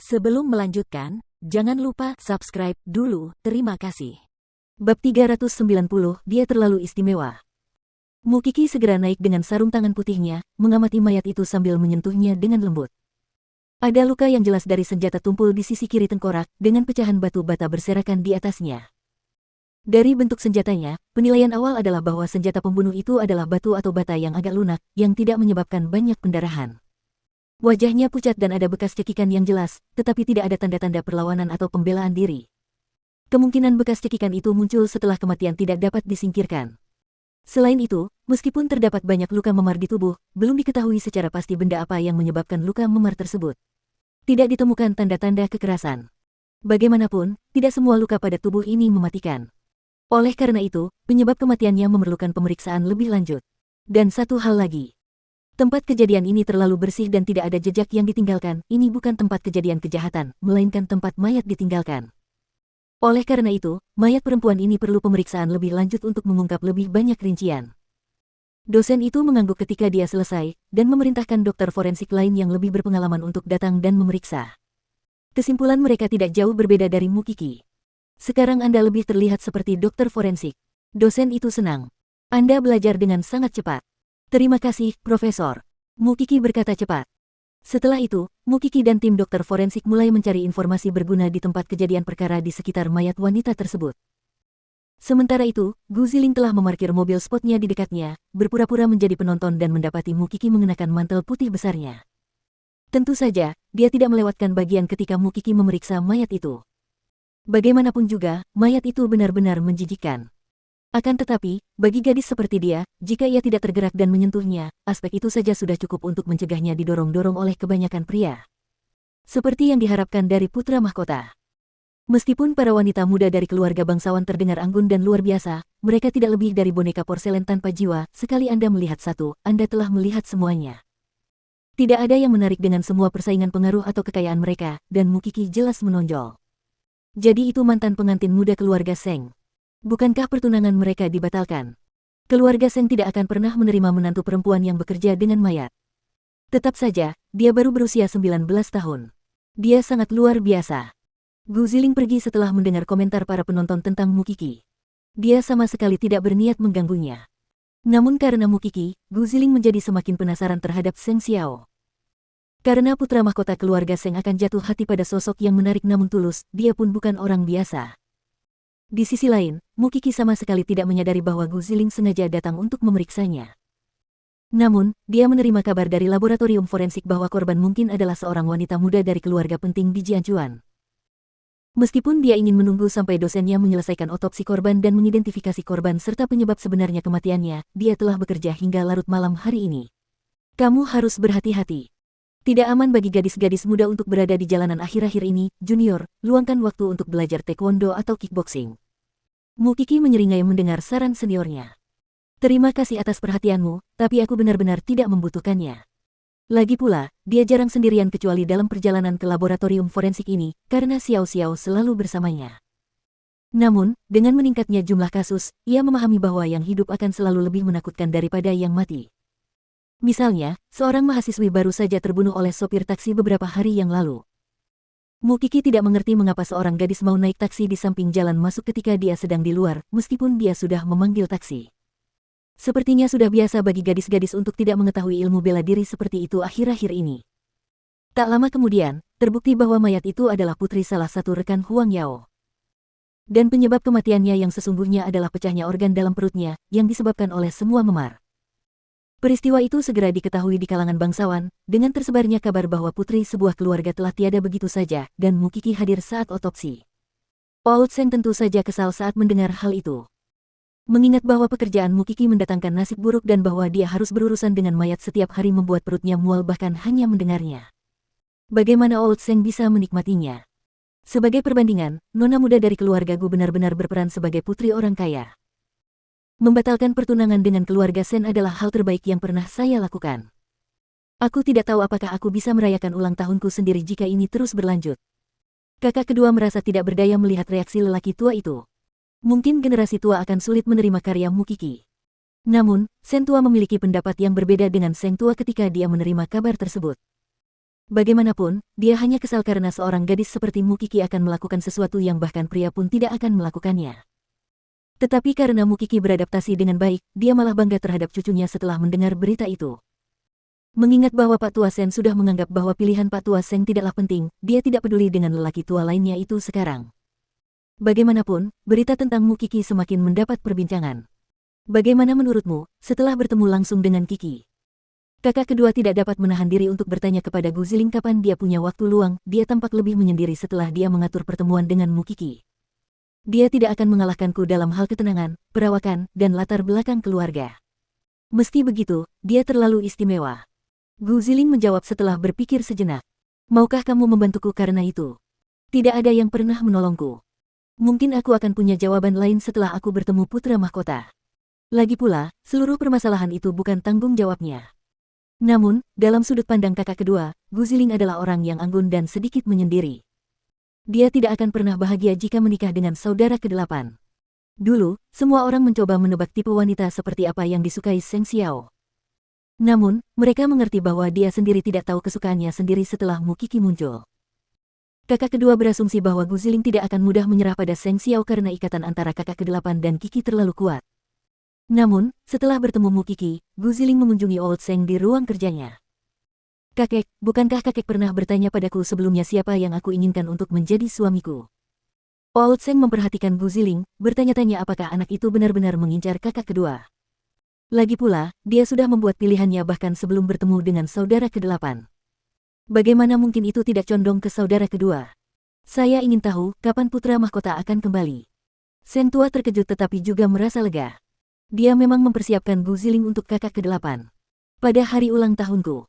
Sebelum melanjutkan, jangan lupa subscribe dulu, terima kasih. Bab 390, dia terlalu istimewa. Mukiki segera naik dengan sarung tangan putihnya, mengamati mayat itu sambil menyentuhnya dengan lembut. Ada luka yang jelas dari senjata tumpul di sisi kiri tengkorak, dengan pecahan batu bata berserakan di atasnya. Dari bentuk senjatanya, penilaian awal adalah bahwa senjata pembunuh itu adalah batu atau bata yang agak lunak, yang tidak menyebabkan banyak pendarahan. Wajahnya pucat dan ada bekas cekikan yang jelas, tetapi tidak ada tanda-tanda perlawanan atau pembelaan diri. Kemungkinan bekas cekikan itu muncul setelah kematian tidak dapat disingkirkan. Selain itu, meskipun terdapat banyak luka memar di tubuh, belum diketahui secara pasti benda apa yang menyebabkan luka memar tersebut. Tidak ditemukan tanda-tanda kekerasan. Bagaimanapun, tidak semua luka pada tubuh ini mematikan. Oleh karena itu, penyebab kematiannya memerlukan pemeriksaan lebih lanjut. Dan satu hal lagi. Tempat kejadian ini terlalu bersih dan tidak ada jejak yang ditinggalkan. Ini bukan tempat kejadian kejahatan, melainkan tempat mayat ditinggalkan. Oleh karena itu, mayat perempuan ini perlu pemeriksaan lebih lanjut untuk mengungkap lebih banyak rincian. Dosen itu mengangguk ketika dia selesai, dan memerintahkan dokter forensik lain yang lebih berpengalaman untuk datang dan memeriksa. Kesimpulan mereka tidak jauh berbeda dari Mukiki. Sekarang Anda lebih terlihat seperti dokter forensik. Dosen itu senang. Anda belajar dengan sangat cepat. Terima kasih, Profesor. Mukiki berkata cepat. Setelah itu, Mukiki dan tim dokter forensik mulai mencari informasi berguna di tempat kejadian perkara di sekitar mayat wanita tersebut. Sementara itu, Gu Ziling telah memarkir mobil spotnya di dekatnya, berpura-pura menjadi penonton dan mendapati Mukiki mengenakan mantel putih besarnya. Tentu saja, dia tidak melewatkan bagian ketika Mukiki memeriksa mayat itu. Bagaimanapun juga, mayat itu benar-benar menjijikkan. Akan tetapi, bagi gadis seperti dia, jika ia tidak tergerak dan menyentuhnya, aspek itu saja sudah cukup untuk mencegahnya didorong-dorong oleh kebanyakan pria. Seperti yang diharapkan dari putra mahkota. Meskipun para wanita muda dari keluarga bangsawan terdengar anggun dan luar biasa, mereka tidak lebih dari boneka porselen tanpa jiwa. Sekali Anda melihat satu, Anda telah melihat semuanya. Tidak ada yang menarik dengan semua persaingan pengaruh atau kekayaan mereka, dan Mukiki jelas menonjol. Jadi itu mantan pengantin muda keluarga Seng. Bukankah pertunangan mereka dibatalkan? Keluarga Seng tidak akan pernah menerima menantu perempuan yang bekerja dengan mayat. Tetap saja, dia baru berusia 19 tahun. Dia sangat luar biasa. Gu Ziling pergi setelah mendengar komentar para penonton tentang Mukiki. Dia sama sekali tidak berniat mengganggunya. Namun karena Mukiki, Gu Ziling menjadi semakin penasaran terhadap Seng Xiao. Karena putra mahkota keluarga Seng akan jatuh hati pada sosok yang menarik namun tulus, dia pun bukan orang biasa. Di sisi lain, Mukiki sama sekali tidak menyadari bahwa Gu Ziling sengaja datang untuk memeriksanya. Namun, dia menerima kabar dari laboratorium forensik bahwa korban mungkin adalah seorang wanita muda dari keluarga penting di Jianchuan. Meskipun dia ingin menunggu sampai dosennya menyelesaikan otopsi korban dan mengidentifikasi korban serta penyebab sebenarnya kematiannya, dia telah bekerja hingga larut malam hari ini. Kamu harus berhati-hati. Tidak aman bagi gadis-gadis muda untuk berada di jalanan akhir-akhir ini, Junior, luangkan waktu untuk belajar taekwondo atau kickboxing. Mukiki menyeringai mendengar saran seniornya. Terima kasih atas perhatianmu, tapi aku benar-benar tidak membutuhkannya. Lagi pula, dia jarang sendirian kecuali dalam perjalanan ke laboratorium forensik ini, karena Xiao Xiao selalu bersamanya. Namun, dengan meningkatnya jumlah kasus, ia memahami bahwa yang hidup akan selalu lebih menakutkan daripada yang mati. Misalnya, seorang mahasiswi baru saja terbunuh oleh sopir taksi beberapa hari yang lalu. Mukiki tidak mengerti mengapa seorang gadis mau naik taksi di samping jalan masuk ketika dia sedang di luar, meskipun dia sudah memanggil taksi. Sepertinya sudah biasa bagi gadis-gadis untuk tidak mengetahui ilmu bela diri seperti itu akhir-akhir ini. Tak lama kemudian, terbukti bahwa mayat itu adalah putri salah satu rekan Huang Yao. Dan penyebab kematiannya yang sesungguhnya adalah pecahnya organ dalam perutnya, yang disebabkan oleh semua memar. Peristiwa itu segera diketahui di kalangan bangsawan, dengan tersebarnya kabar bahwa putri sebuah keluarga telah tiada begitu saja, dan Mukiki hadir saat otopsi. Old Seng tentu saja kesal saat mendengar hal itu. Mengingat bahwa pekerjaan Mukiki mendatangkan nasib buruk dan bahwa dia harus berurusan dengan mayat setiap hari membuat perutnya mual bahkan hanya mendengarnya. Bagaimana Old Seng bisa menikmatinya? Sebagai perbandingan, nona muda dari keluarga Gu benar-benar berperan sebagai putri orang kaya. Membatalkan pertunangan dengan keluarga Sen adalah hal terbaik yang pernah saya lakukan. Aku tidak tahu apakah aku bisa merayakan ulang tahunku sendiri jika ini terus berlanjut. Kakak kedua merasa tidak berdaya melihat reaksi lelaki tua itu. Mungkin generasi tua akan sulit menerima karya Mukiki. Namun, Seng tua memiliki pendapat yang berbeda dengan Seng tua ketika dia menerima kabar tersebut. Bagaimanapun, dia hanya kesal karena seorang gadis seperti Mukiki akan melakukan sesuatu yang bahkan pria pun tidak akan melakukannya. Tetapi karena Mukiki beradaptasi dengan baik, dia malah bangga terhadap cucunya setelah mendengar berita itu. Mengingat bahwa Pak Tua Sen sudah menganggap bahwa pilihan Pak Tua Sen tidaklah penting, dia tidak peduli dengan lelaki tua lainnya itu sekarang. Bagaimanapun, berita tentang Mukiki semakin mendapat perbincangan. Bagaimana menurutmu, setelah bertemu langsung dengan Kiki? Kakak kedua tidak dapat menahan diri untuk bertanya kepada Guziling kapan dia punya waktu luang, dia tampak lebih menyendiri setelah dia mengatur pertemuan dengan Mukiki. Dia tidak akan mengalahkanku dalam hal ketenangan, perawakan, dan latar belakang keluarga. Meski begitu, dia terlalu istimewa. Guziling menjawab setelah berpikir sejenak. Maukah kamu membantuku karena itu? Tidak ada yang pernah menolongku. Mungkin aku akan punya jawaban lain setelah aku bertemu putra mahkota. Lagi pula, seluruh permasalahan itu bukan tanggung jawabnya. Namun, dalam sudut pandang kakak kedua, Guziling adalah orang yang anggun dan sedikit menyendiri. Dia tidak akan pernah bahagia jika menikah dengan saudara ke-8. Dulu, semua orang mencoba menebak tipe wanita seperti apa yang disukai Seng Xiao. Namun, mereka mengerti bahwa dia sendiri tidak tahu kesukaannya sendiri setelah Mukiki muncul. Kakak kedua berasumsi bahwa Guziling tidak akan mudah menyerah pada Seng Xiao karena ikatan antara kakak ke-8 dan Kiki terlalu kuat. Namun, setelah bertemu Mukiki, Guziling mengunjungi Old Seng di ruang kerjanya. Kakek, bukankah kakek pernah bertanya padaku sebelumnya siapa yang aku inginkan untuk menjadi suamiku? Old Seng memperhatikan Guziling, bertanya-tanya apakah anak itu benar-benar mengincar kakak kedua. Lagi pula, dia sudah membuat pilihannya bahkan sebelum bertemu dengan saudara ke-8. Bagaimana mungkin itu tidak condong ke saudara kedua? Saya ingin tahu kapan putra mahkota akan kembali. Seng tua terkejut tetapi juga merasa lega. Dia memang mempersiapkan Guziling untuk kakak ke-8. Pada hari ulang tahunku.